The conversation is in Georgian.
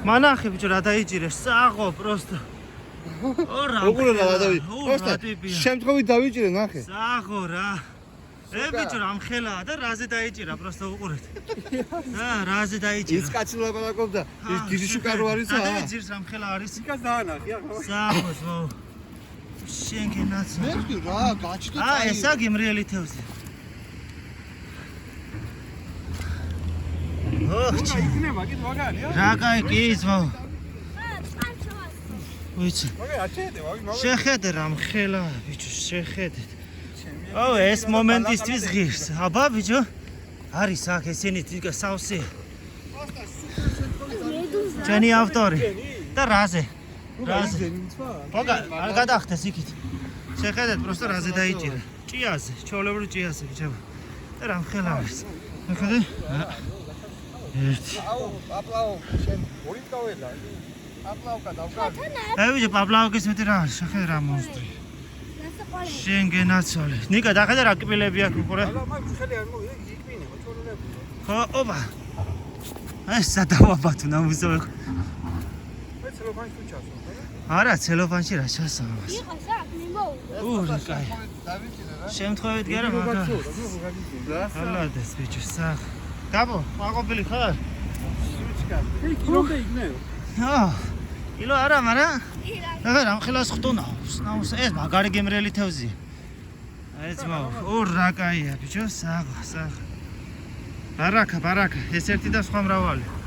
მანახე ბიჭო რა დაიჭირეს საღო პროსტო როგორ რა დავი შემთხვევით დავიჭირე ნახე საღო რა ბიჭო რამხელა და რაზე დაიჭირა პროსტო უყურეთ რაზე დაიჭირა ის კაცი ლაპარაკობდა ის დიდი შუკარო არისა და ძირს რამხელა არის იქაც დაანახი საღოს მო შენგენაც მე რა გაჩდო ესა გემრიელი თევზი იქნება კიდე მაგარია რა კაი კი ძმო ვიცი შეხედე რამხელა ბიჭო შეხედე ეს მომენტისთვის ღირს აბა ბიჭო არის აქ ესენი სავსე ჩენი ავტორი და რაზე ბოგა არ გადახდეს იქით შეხედეთ პროსტო რაზე დაიჭირა ჭიაზე ჩაოლებრივ ჭიაზე ბიჭო და რამხელა არის მოხედე ერთი აპლაო შენ ორი გაველა აპლაოკა დავკარგე ბიჭო პაპლაოკის მეტი რა არის შეხედე რა მონსტრი შენ გენაცვალე ნიკა დახედე რა კბილები აქვს უყურე მაგ ხელი არ მოვიდა იკბინება ჩოროლები ხო ოპა ეს სადავაბათუ ნამუსო მე ცელოფანში თუ ჩასო არა ცელოფანში რა ჩასო იყოს აქ მიმოუ რა კაი შემთხვევით კი არა მაგა ალადეს ბიჭო სახ გაბო მაყოფილი ხარ კილომდე იქნებ კილო არა მარა რა რამხელას ხტუნა ნაუს ეს მაგარი გემრიელი თევზია ეს მო რა კაია ბიჭო სახ ბარაკა ეს ერთი და სხვა მრავალი